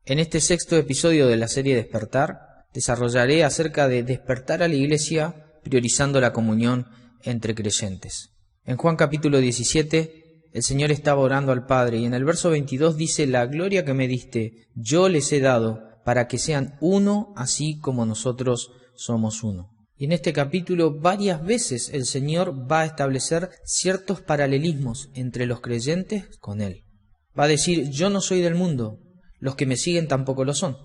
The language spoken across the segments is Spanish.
En este sexto episodio de la serie Despertar, desarrollaré acerca de despertar a la Iglesia priorizando la comunión entre creyentes. En Juan capítulo 17, el Señor estaba orando al Padre y en el verso 22 dice: «La gloria que me diste, yo les he dado, para que sean uno, así como nosotros somos uno». Y en este capítulo varias veces el Señor va a establecer ciertos paralelismos entre los creyentes con Él. Va a decir: «Yo no soy del mundo, los que me siguen tampoco lo son».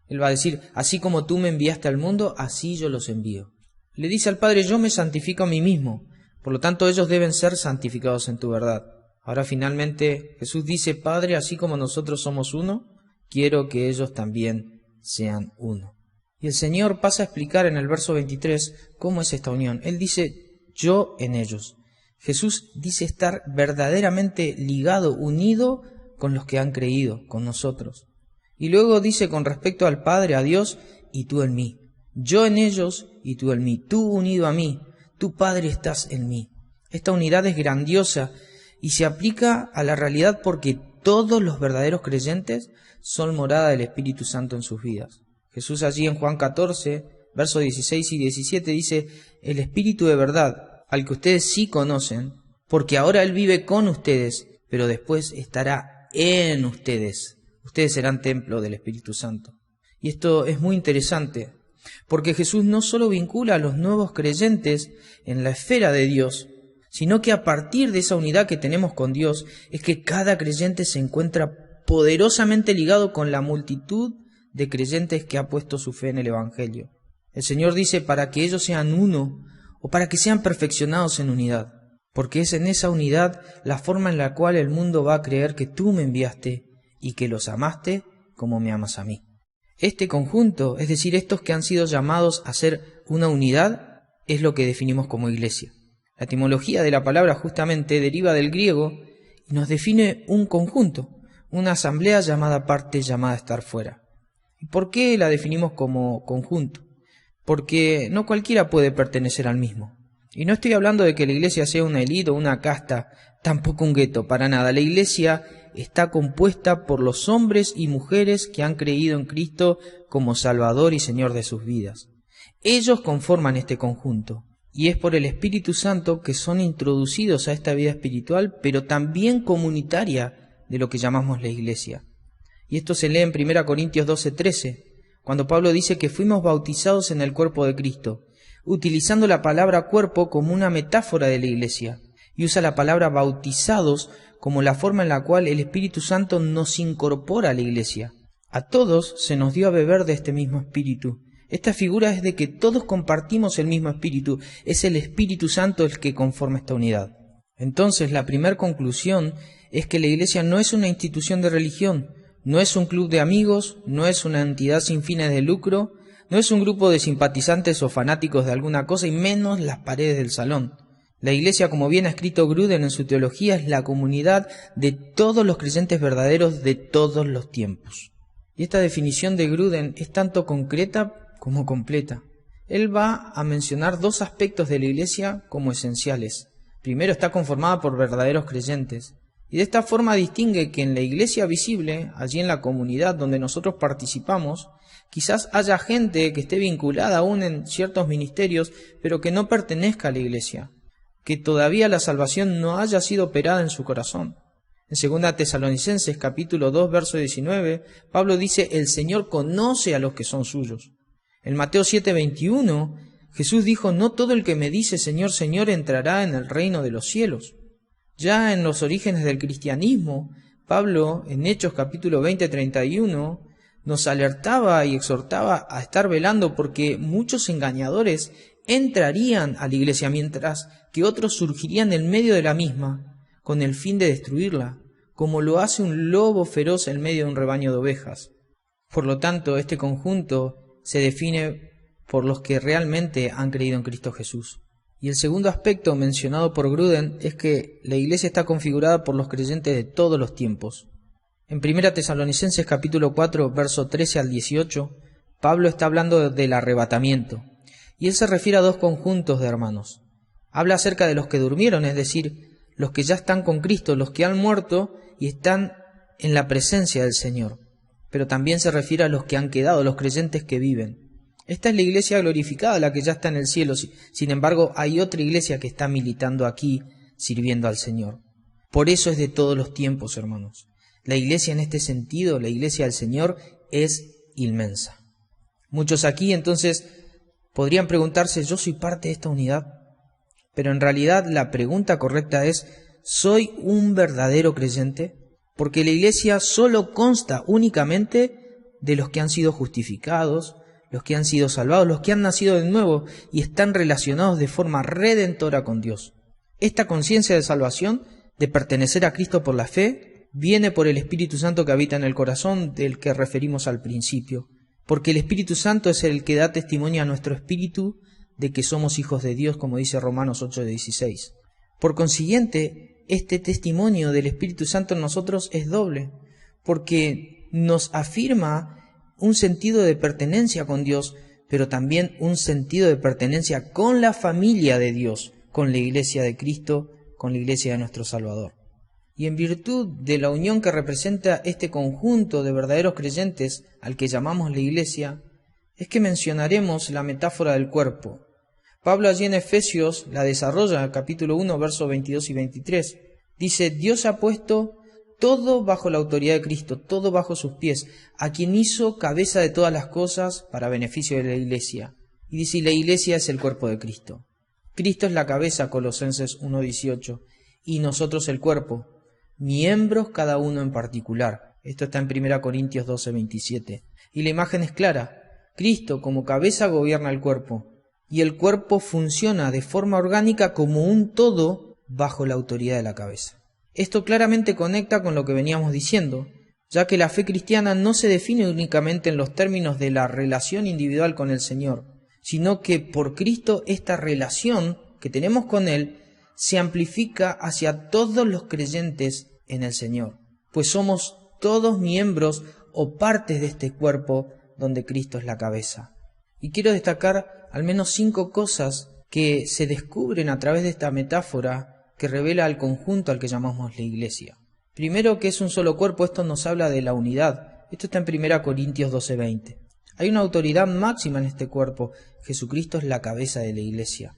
Él va a decir: «Así como tú me enviaste al mundo, así yo los envío». Le dice al Padre: «Yo me santifico a mí mismo, por lo tanto ellos deben ser santificados en tu verdad». Ahora finalmente Jesús dice: «Padre, así como nosotros somos uno, quiero que ellos también sean uno». Y el Señor pasa a explicar en el verso 23 cómo es esta unión. Él dice: «Yo en ellos». Jesús dice estar verdaderamente ligado, unido con los que han creído, con nosotros. Y luego dice con respecto al Padre, a Dios: «Y tú en mí». Yo en ellos y tú en mí. Tú unido a mí. Tu Padre estás en mí. Esta unidad es grandiosa y se aplica a la realidad porque todos los verdaderos creyentes son morada del Espíritu Santo en sus vidas. Jesús allí en Juan 14, versos 16 y 17 dice: «El Espíritu de verdad, al que ustedes sí conocen, porque ahora Él vive con ustedes, pero después estará en ustedes. Ustedes serán templo del Espíritu Santo». Y esto es muy interesante, porque Jesús no solo vincula a los nuevos creyentes en la esfera de Dios, sino que a partir de esa unidad que tenemos con Dios, es que cada creyente se encuentra poderosamente ligado con la multitud de creyentes que ha puesto su fe en el Evangelio. El Señor dice: «Para que ellos sean uno, o para que sean perfeccionados en unidad», porque es en esa unidad la forma en la cual el mundo va a creer que tú me enviaste y que los amaste como me amas a mí. Este conjunto, es decir, estos que han sido llamados a ser una unidad, es lo que definimos como iglesia. La etimología de la palabra justamente deriva del griego y nos define un conjunto, una asamblea llamada parte, llamada estar fuera. ¿Y por qué la definimos como conjunto? Porque no cualquiera puede pertenecer al mismo. Y no estoy hablando de que la iglesia sea una élite o una casta, tampoco un gueto, para nada. La iglesia está compuesta por los hombres y mujeres que han creído en Cristo como Salvador y Señor de sus vidas. Ellos conforman este conjunto, y es por el Espíritu Santo que son introducidos a esta vida espiritual, pero también comunitaria de lo que llamamos la iglesia. Y esto se lee en 1 Corintios 12:13, cuando Pablo dice que fuimos bautizados en el cuerpo de Cristo, utilizando la palabra cuerpo como una metáfora de la iglesia, y usa la palabra bautizados como la forma en la cual el Espíritu Santo nos incorpora a la iglesia. A todos se nos dio a beber de este mismo Espíritu. Esta figura es de que todos compartimos el mismo Espíritu, es el Espíritu Santo el que conforma esta unidad. Entonces, la primera conclusión es que la iglesia no es una institución de religión, no es un club de amigos, no es una entidad sin fines de lucro, no es un grupo de simpatizantes o fanáticos de alguna cosa, y menos las paredes del salón. La iglesia, como bien ha escrito Gruden en su teología, es la comunidad de todos los creyentes verdaderos de todos los tiempos. Y esta definición de Gruden es tanto concreta como completa. Él va a mencionar dos aspectos de la iglesia como esenciales. Primero, está conformada por verdaderos creyentes. Y de esta forma distingue que en la iglesia visible, allí en la comunidad donde nosotros participamos, quizás haya gente que esté vinculada aún en ciertos ministerios, pero que no pertenezca a la iglesia, que todavía la salvación no haya sido operada en su corazón. En 2 Tesalonicenses capítulo 2, verso 19, Pablo dice: «El Señor conoce a los que son suyos». En Mateo 7:21, Jesús dijo: «No todo el que me dice Señor, Señor entrará en el reino de los cielos». Ya en los orígenes del cristianismo, Pablo, en Hechos capítulo 20:31, nos alertaba y exhortaba a estar velando porque muchos engañadores entrarían a la iglesia, mientras que otros surgirían en medio de la misma con el fin de destruirla, como lo hace un lobo feroz en medio de un rebaño de ovejas. Por lo tanto, este conjunto se define por los que realmente han creído en Cristo Jesús. Y el segundo aspecto mencionado por Gruden es que la iglesia está configurada por los creyentes de todos los tiempos. En 1 Tesalonicenses capítulo 4, verso 13 al 18, Pablo está hablando del arrebatamiento, y él se refiere a dos conjuntos de hermanos. Habla acerca de los que durmieron, es decir, los que ya están con Cristo, los que han muerto y están en la presencia del Señor. pero también se refiere a los que han quedado, los creyentes que viven. Esta es la iglesia glorificada, la que ya está en el cielo. Sin embargo, hay otra iglesia que está militando aquí, sirviendo al Señor. Por eso es de todos los tiempos, hermanos. La iglesia en este sentido, la iglesia del Señor, es inmensa. Muchos aquí entonces podrían preguntarse, ¿yo soy parte de esta unidad? Pero en realidad la pregunta correcta es, ¿soy un verdadero creyente? Porque la iglesia solo consta únicamente de los que han sido justificados, los que han sido salvados, los que han nacido de nuevo y están relacionados de forma redentora con Dios. Esta conciencia de salvación, de pertenecer a Cristo por la fe, viene por el Espíritu Santo que habita en el corazón, del que referimos al principio. Porque el Espíritu Santo es el que da testimonio a nuestro espíritu de que somos hijos de Dios, como dice Romanos 8:16. Por consiguiente, este testimonio del Espíritu Santo en nosotros es doble, porque nos afirma un sentido de pertenencia con Dios, pero también un sentido de pertenencia con la familia de Dios, con la iglesia de Cristo, con la iglesia de nuestro Salvador. Y en virtud de la unión que representa este conjunto de verdaderos creyentes al que llamamos la iglesia, es que mencionaremos la metáfora del cuerpo. Pablo allí en Efesios la desarrolla, capítulo 1, versos 22 y 23. Dice, Dios ha puesto todo bajo la autoridad de Cristo, todo bajo sus pies, a quien hizo cabeza de todas las cosas para beneficio de la iglesia. Y dice, y la iglesia es el cuerpo de Cristo. Cristo es la cabeza, Colosenses 1:18, y nosotros el cuerpo, miembros cada uno en particular. Esto está en 1 Corintios 12:27. Y la imagen es clara. Cristo como cabeza gobierna el cuerpo, y el cuerpo funciona de forma orgánica como un todo bajo la autoridad de la cabeza. Esto claramente conecta con lo que veníamos diciendo, ya que la fe cristiana no se define únicamente en los términos de la relación individual con el Señor, sino que por Cristo esta relación que tenemos con Él se amplifica hacia todos los creyentes en el Señor, pues somos todos miembros o partes de este cuerpo donde Cristo es la cabeza. Y quiero destacar al menos 5 cosas que se descubren a través de esta metáfora que revela al conjunto al que llamamos la iglesia. Primero, que es un solo cuerpo. Esto nos habla de la unidad. Esto está en 1 Corintios 12:20. Hay una autoridad máxima en este cuerpo. Jesucristo es la cabeza de la iglesia.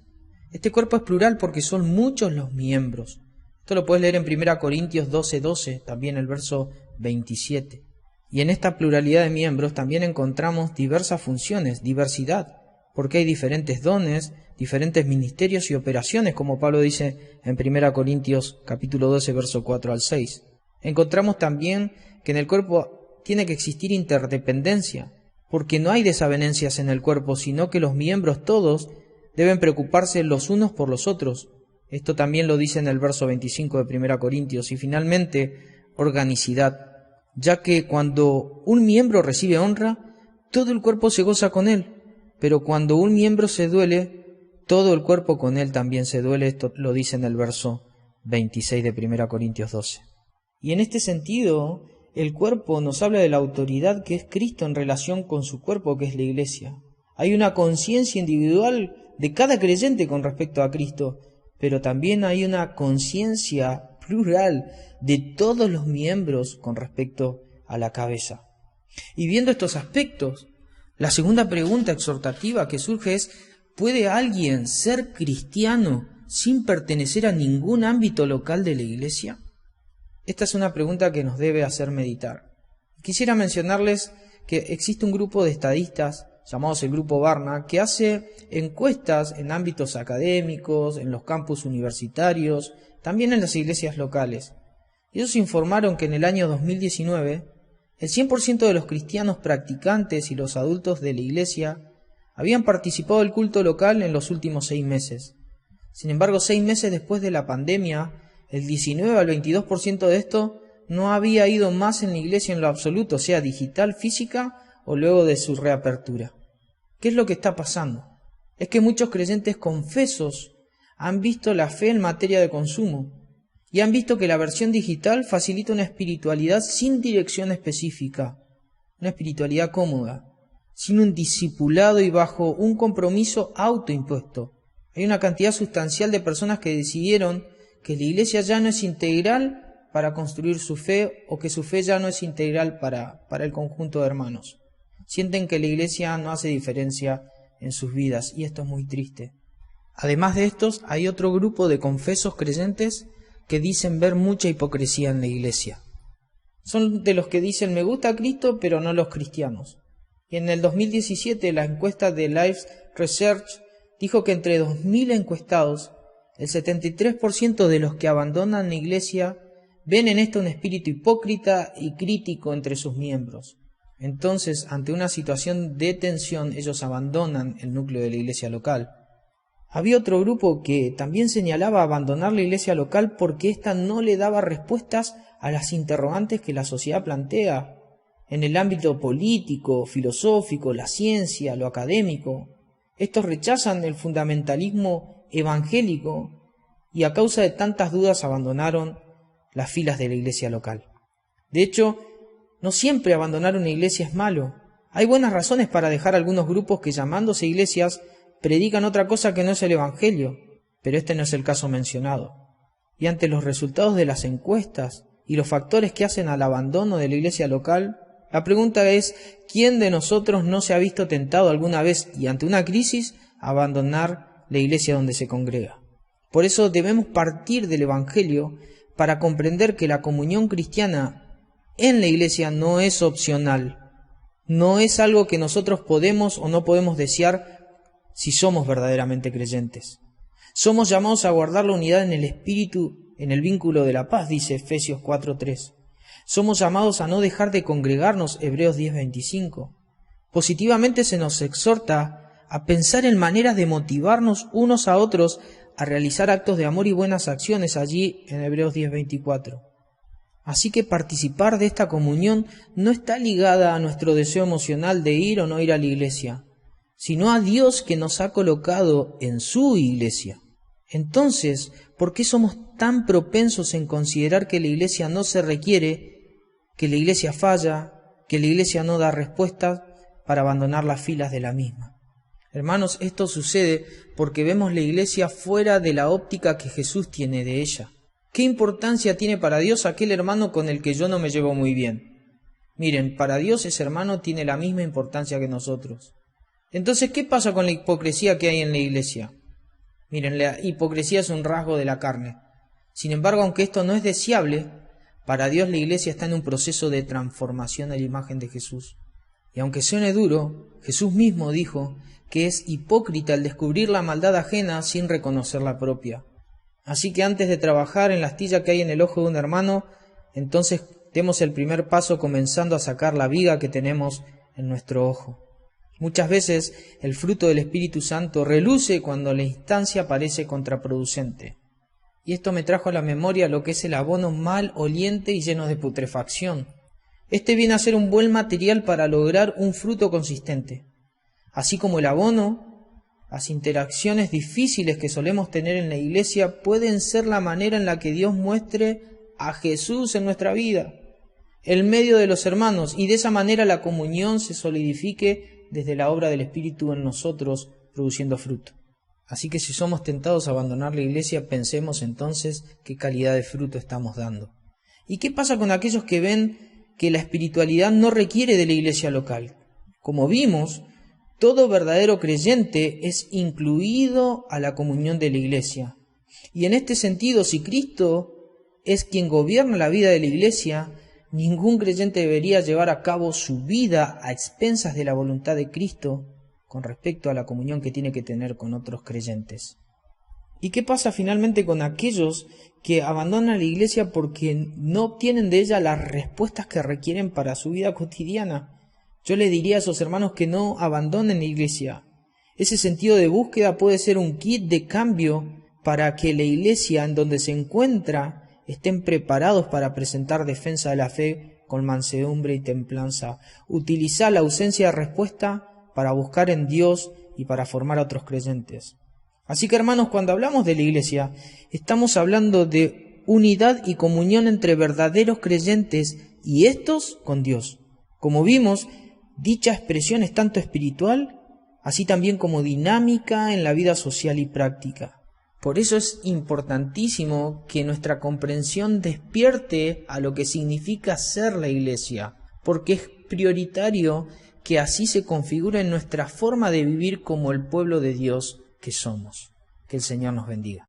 Este cuerpo es plural porque son muchos los miembros. Esto lo puedes leer en 1 Corintios 12:12, también el verso 27. Y en esta pluralidad de miembros también encontramos diversas funciones, diversidad, porque hay diferentes dones, diferentes ministerios y operaciones, como Pablo dice en 1 Corintios capítulo 12, verso 4 al 6. Encontramos también que en el cuerpo tiene que existir interdependencia, porque no hay desavenencias en el cuerpo, sino que los miembros todos deben preocuparse los unos por los otros. Esto también lo dice en el verso 25 de 1 Corintios. Y finalmente, organicidad, ya que cuando un miembro recibe honra, todo el cuerpo se goza con él, pero cuando un miembro se duele, todo el cuerpo con él también se duele. Esto lo dice en el verso 26 de 1 Corintios 12. Y en este sentido, el cuerpo nos habla de la autoridad que es Cristo en relación con su cuerpo, que es la iglesia. Hay una conciencia individual de cada creyente con respecto a Cristo, pero también hay una conciencia plural de todos los miembros con respecto a la cabeza. Y viendo estos aspectos, la segunda pregunta exhortativa que surge es, ¿puede alguien ser cristiano sin pertenecer a ningún ámbito local de la iglesia? Esta es una pregunta que nos debe hacer meditar. Quisiera mencionarles que existe un grupo de estadistas llamados el Grupo Barna, que hace encuestas en ámbitos académicos, en los campus universitarios, también en las iglesias locales. Ellos informaron que en el año 2019, el 100% de los cristianos practicantes y los adultos de la iglesia habían participado del culto local en los últimos 6 meses. Sin embargo, 6 meses después de la pandemia, el 19 al 22% de esto no había ido más en la iglesia en lo absoluto, sea digital, física o luego de su reapertura. ¿Qué es lo que está pasando? Es que muchos creyentes confesos han visto la fe en materia de consumo y han visto que la versión digital facilita una espiritualidad sin dirección específica, una espiritualidad cómoda, sin un discipulado y bajo un compromiso autoimpuesto. Hay una cantidad sustancial de personas que decidieron que la iglesia ya no es integral para construir su fe o que su fe ya no es integral para el conjunto de hermanos. Sienten que la iglesia no hace diferencia en sus vidas y esto es muy triste. Además de estos, hay otro grupo de confesos creyentes que dicen ver mucha hipocresía en la iglesia. Son de los que dicen me gusta Cristo pero no los cristianos. Y en el 2017 la encuesta de Life Research dijo que entre 2.000 encuestados, el 73% de los que abandonan la iglesia ven en esto un espíritu hipócrita y crítico entre sus miembros. Entonces, ante una situación de tensión, ellos abandonan el núcleo de la iglesia local. Había otro grupo que también señalaba abandonar la iglesia local porque ésta no le daba respuestas a las interrogantes que la sociedad plantea en el ámbito político, filosófico, la ciencia, lo académico. Estos rechazan el fundamentalismo evangélico y a causa de tantas dudas abandonaron las filas de la iglesia local. De hecho, no siempre abandonar una iglesia es malo. Hay buenas razones para dejar algunos grupos que, llamándose iglesias, predican otra cosa que no es el evangelio, pero este no es el caso mencionado. Y ante los resultados de las encuestas y los factores que hacen al abandono de la iglesia local, la pregunta es, ¿quién de nosotros no se ha visto tentado alguna vez y ante una crisis a abandonar la iglesia donde se congrega? Por eso debemos partir del evangelio para comprender que la comunión cristiana en la iglesia no es opcional, no es algo que nosotros podemos o no podemos desear si somos verdaderamente creyentes. Somos llamados a guardar la unidad en el espíritu, en el vínculo de la paz, dice Efesios 4:3. Somos llamados a no dejar de congregarnos, Hebreos 10:25. Positivamente se nos exhorta a pensar en maneras de motivarnos unos a otros a realizar actos de amor y buenas acciones, allí en Hebreos 10:24. Así que participar de esta comunión no está ligada a nuestro deseo emocional de ir o no ir a la iglesia, sino a Dios que nos ha colocado en su iglesia. Entonces, ¿por qué somos tan propensos en considerar que la iglesia no se requiere, que la iglesia falla, que la iglesia no da respuestas para abandonar las filas de la misma? Hermanos, esto sucede porque vemos la iglesia fuera de la óptica que Jesús tiene de ella. ¿Qué importancia tiene para Dios aquel hermano con el que yo no me llevo muy bien? Miren, para Dios ese hermano tiene la misma importancia que nosotros. Entonces, ¿qué pasa con la hipocresía que hay en la iglesia? Miren, la hipocresía es un rasgo de la carne. Sin embargo, aunque esto no es deseable, para Dios la iglesia está en un proceso de transformación a la imagen de Jesús. Y aunque suene duro, Jesús mismo dijo que es hipócrita el descubrir la maldad ajena sin reconocer la propia. Así que antes de trabajar en la astilla que hay en el ojo de un hermano, entonces demos el primer paso comenzando a sacar la viga que tenemos en nuestro ojo. Muchas veces el fruto del Espíritu Santo reluce cuando la instancia parece contraproducente. Y esto me trajo a la memoria lo que es el abono mal oliente y lleno de putrefacción. Este viene a ser un buen material para lograr un fruto consistente. Así como el abono, las interacciones difíciles que solemos tener en la iglesia pueden ser la manera en la que Dios muestre a Jesús en nuestra vida, en medio de los hermanos, y de esa manera la comunión se solidifique desde la obra del Espíritu en nosotros, produciendo fruto. Así que si somos tentados a abandonar la iglesia, pensemos entonces qué calidad de fruto estamos dando. ¿Y qué pasa con aquellos que ven que la espiritualidad no requiere de la iglesia local? Como vimos, todo verdadero creyente es incluido a la comunión de la iglesia. Y en este sentido, si Cristo es quien gobierna la vida de la iglesia, ningún creyente debería llevar a cabo su vida a expensas de la voluntad de Cristo con respecto a la comunión que tiene que tener con otros creyentes. ¿Y qué pasa finalmente con aquellos que abandonan la iglesia porque no obtienen de ella las respuestas que requieren para su vida cotidiana? Yo le diría a esos hermanos que no abandonen la iglesia. Ese sentido de búsqueda puede ser un kit de cambio para que la iglesia en donde se encuentra estén preparados para presentar defensa de la fe con mansedumbre y templanza. Utilizar la ausencia de respuesta para buscar en Dios y para formar a otros creyentes. Así que hermanos, cuando hablamos de la iglesia, estamos hablando de unidad y comunión entre verdaderos creyentes y estos con Dios. Como vimos, dicha expresión es tanto espiritual, así también como dinámica en la vida social y práctica. Por eso es importantísimo que nuestra comprensión despierte a lo que significa ser la iglesia, porque es prioritario que así se configure en nuestra forma de vivir como el pueblo de Dios que somos. Que el Señor nos bendiga.